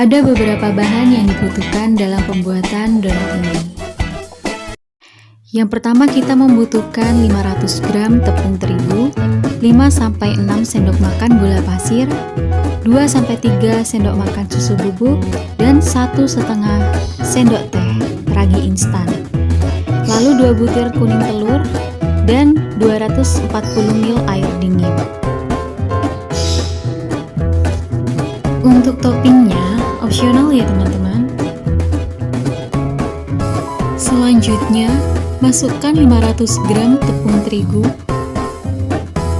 Ada beberapa bahan yang dibutuhkan dalam pembuatan donat ini. Yang pertama kita membutuhkan 500 gram tepung terigu, 5-6 sendok makan gula pasir, 2-3 sendok makan susu bubuk, dan 1,5 sendok teh ragi instan. Lalu 2 butir kuning telur dan 240 ml air dingin. Untuk toppingnya opsional ya teman-teman. Selanjutnya masukkan 500 gram tepung terigu.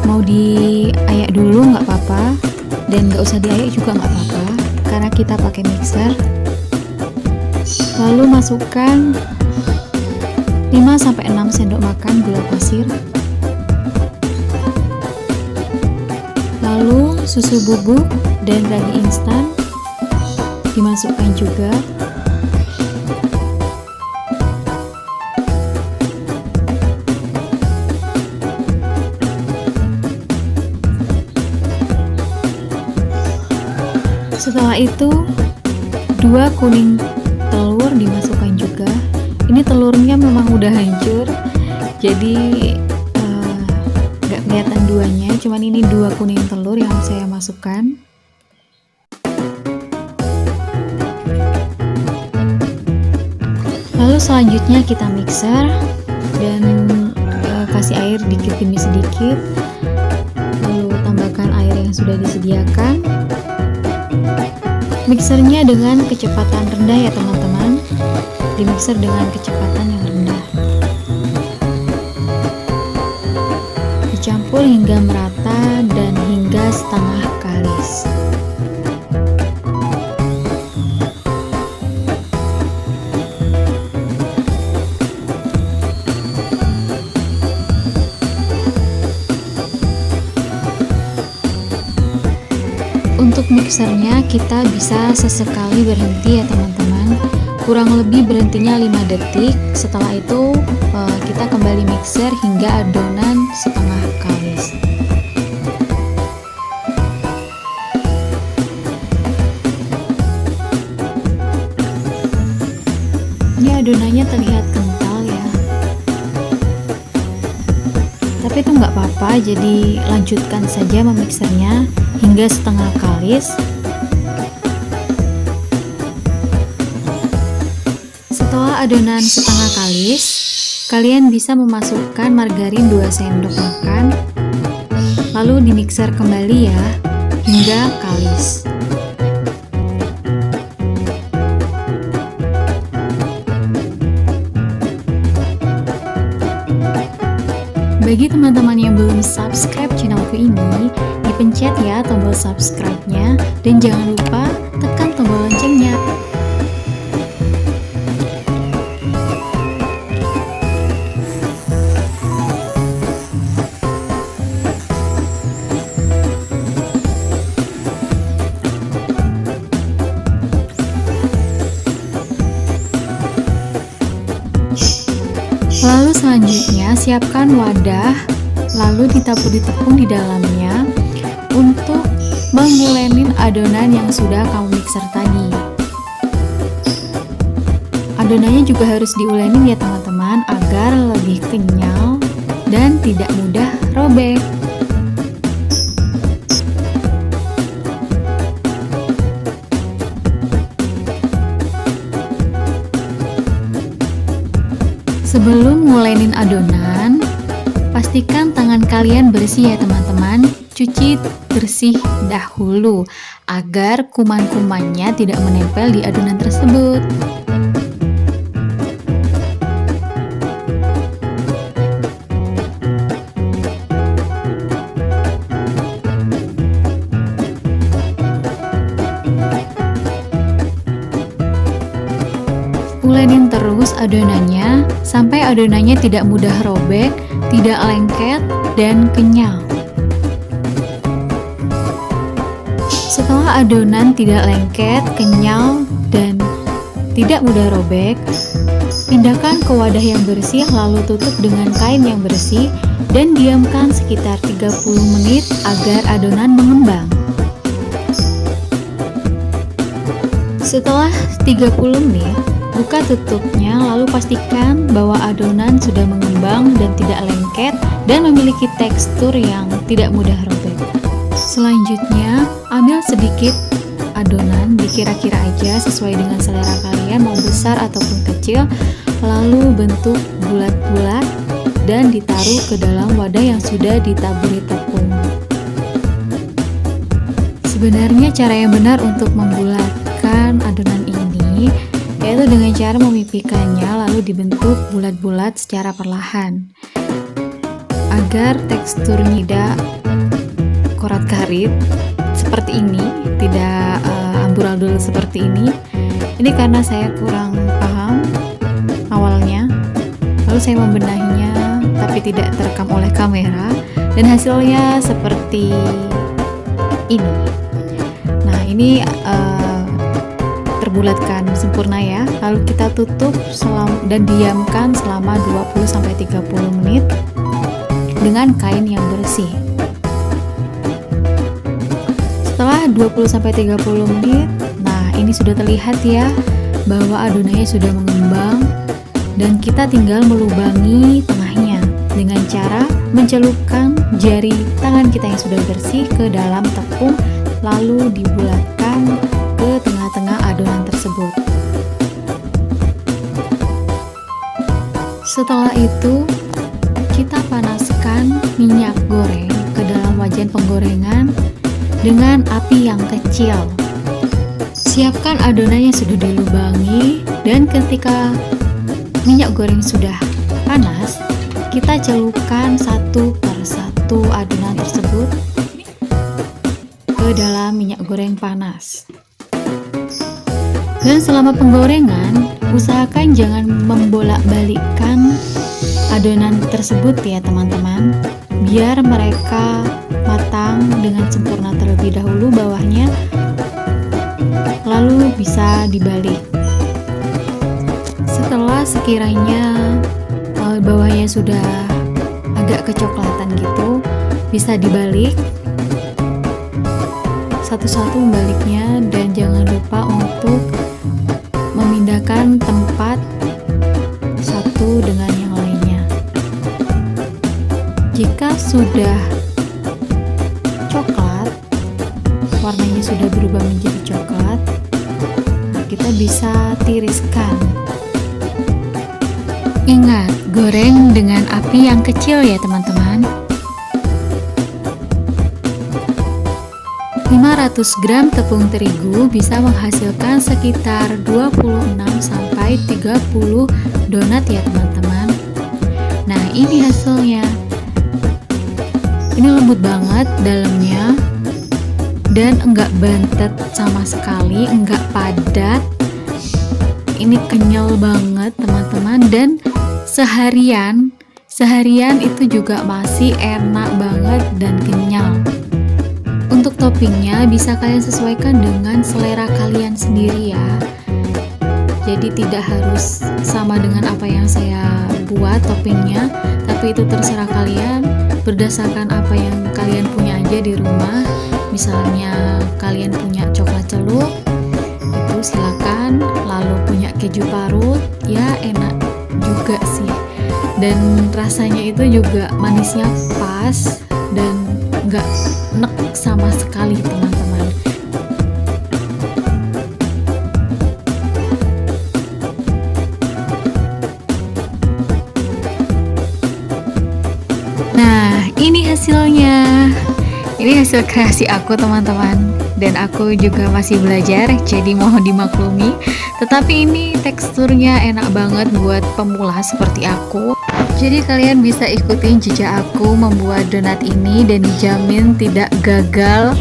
Mau diayak dulu nggak apa-apa, dan nggak usah diayak juga nggak apa-apa karena kita pakai mixer. Lalu masukkan 5-6 sendok makan gula pasir. Lalu susu bubuk dan ragi instan dimasukkan juga. Setelah itu 2 kuning telur dimasukkan juga. Ini telurnya memang udah hancur, jadi nggak kelihatan duanya, cuman ini 2 kuning telur yang saya masukkan. Lalu selanjutnya kita mixer dan kasih air dikit demi sedikit. Lalu tambahkan air yang sudah disediakan. Mixernya dengan kecepatan rendah ya teman-teman. Dimixer dengan kecepatan yang rendah. Dicampur hingga merata dan hingga setengah kalis. Untuk mixernya kita bisa sesekali berhenti ya teman-teman, kurang lebih berhentinya 5 detik. Setelah itu kita kembali mixer hingga adonan setengah kalis. Ini adonannya terlihat kental ya, tapi itu nggak apa-apa, jadi lanjutkan saja memixernya hingga setengah kalis. Setelah adonan setengah kalis, kalian bisa memasukkan margarin 2 sendok makan, lalu dimixer kembali ya hingga kalis. Bagi teman-teman yang belum subscribe channelku ini, dipencet ya tombol subscribe-nya, dan jangan lupa tekan tombol loncengnya. Lalu selanjutnya siapkan wadah, lalu ditabur tepung di dalamnya untuk mengulenin adonan yang sudah kamu mixer tadi. Adonannya juga harus diulenin ya teman-teman, agar lebih kenyal dan tidak mudah robek. Sebelum ngulenin adonan, pastikan tangan kalian bersih ya teman-teman. Cuci bersih dahulu agar kuman-kumannya tidak menempel di adonan tersebut. Ulenin terus adonannya sampai adonannya tidak mudah robek, tidak lengket, dan kenyal. Setelah adonan tidak lengket, kenyal, dan tidak mudah robek, pindahkan ke wadah yang bersih, lalu tutup dengan kain yang bersih dan diamkan sekitar 30 menit agar adonan mengembang. Setelah 30 menit, buka tutupnya lalu pastikan bahwa adonan sudah mengembang dan tidak lengket dan memiliki tekstur yang tidak mudah robek. Selanjutnya, ambil sedikit adonan, dikira-kira aja sesuai dengan selera kalian, mau besar ataupun kecil, lalu bentuk bulat-bulat dan ditaruh ke dalam wadah yang sudah ditaburi tepung. Sebenarnya cara yang benar untuk membulatkan adonan ini yaitu dengan cara memipikannya lalu dibentuk bulat-bulat secara perlahan agar teksturnya tidak korat-karit seperti ini, tidak amburadul seperti ini. Ini karena saya kurang paham awalnya, lalu saya membenahinya tapi tidak terekam oleh kamera dan hasilnya seperti ini. Nah, ini terbulatkan sempurna ya. Lalu kita tutup dan diamkan selama 20-30 menit dengan kain yang bersih. Setelah 20-30 menit, nah ini sudah terlihat ya bahwa adonannya sudah mengembang dan kita tinggal melubangi tengahnya dengan cara mencelupkan jari tangan kita yang sudah bersih ke dalam tepung lalu dibulatkan ke tengah-tengah adonan tersebut. Setelah itu, kita panaskan minyak goreng ke dalam wajan penggorengan dengan api yang kecil. Siapkan adonan yang sudah dilubangi dan ketika minyak goreng sudah panas, kita celupkan satu per satu adonan tersebut ke dalam minyak goreng panas. Dan selama penggorengan, usahakan jangan membolak-balikkan adonan tersebut ya teman-teman, biar mereka matang dengan sempurna terlebih dahulu bawahnya, lalu bisa dibalik. Setelah sekiranya bawahnya sudah agak kecoklatan gitu, bisa dibalik satu-satu membaliknya dan jangan lupa untuk memindahkan tempat satu dengan yang lainnya. Jika sudah coklat, warnanya sudah berubah menjadi coklat, kita bisa tiriskan. Ingat, goreng dengan api yang kecil ya teman-teman. 500 gram tepung terigu bisa menghasilkan sekitar 26-30 donat ya teman-teman. Nah, ini hasilnya. Ini lembut banget dalamnya dan enggak bantet sama sekali, enggak padat. Ini kenyal banget teman-teman dan seharian itu juga masih enak banget dan kenyal. Untuk toppingnya bisa kalian sesuaikan dengan selera kalian sendiri ya. Jadi tidak harus sama dengan apa yang saya buat toppingnya, tapi itu terserah kalian berdasarkan apa yang kalian punya aja di rumah. Misalnya kalian punya coklat celup, itu silakan. Lalu punya keju parut, ya enak juga sih. Dan rasanya itu juga manisnya pas dan nggak nek sama sekali teman-teman. Nah, ini hasilnya. Ini hasil kreasi aku teman-teman. Dan aku juga masih belajar, jadi mohon dimaklumi. Tetapi ini teksturnya enak banget buat pemula seperti aku. Jadi kalian bisa ikutin jejak aku membuat donat ini dan dijamin tidak gagal.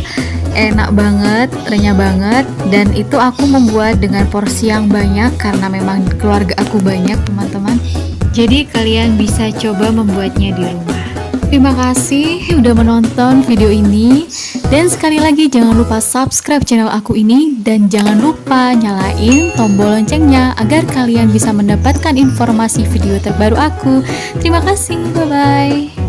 Enak banget, renyah banget, dan itu aku membuat dengan porsi yang banyak karena memang keluarga aku banyak teman-teman. Jadi kalian bisa coba membuatnya di rumah. Terima kasih udah menonton video ini. Dan sekali lagi jangan lupa subscribe channel aku ini dan jangan lupa nyalain tombol loncengnya agar kalian bisa mendapatkan informasi video terbaru aku. Terima kasih, bye-bye.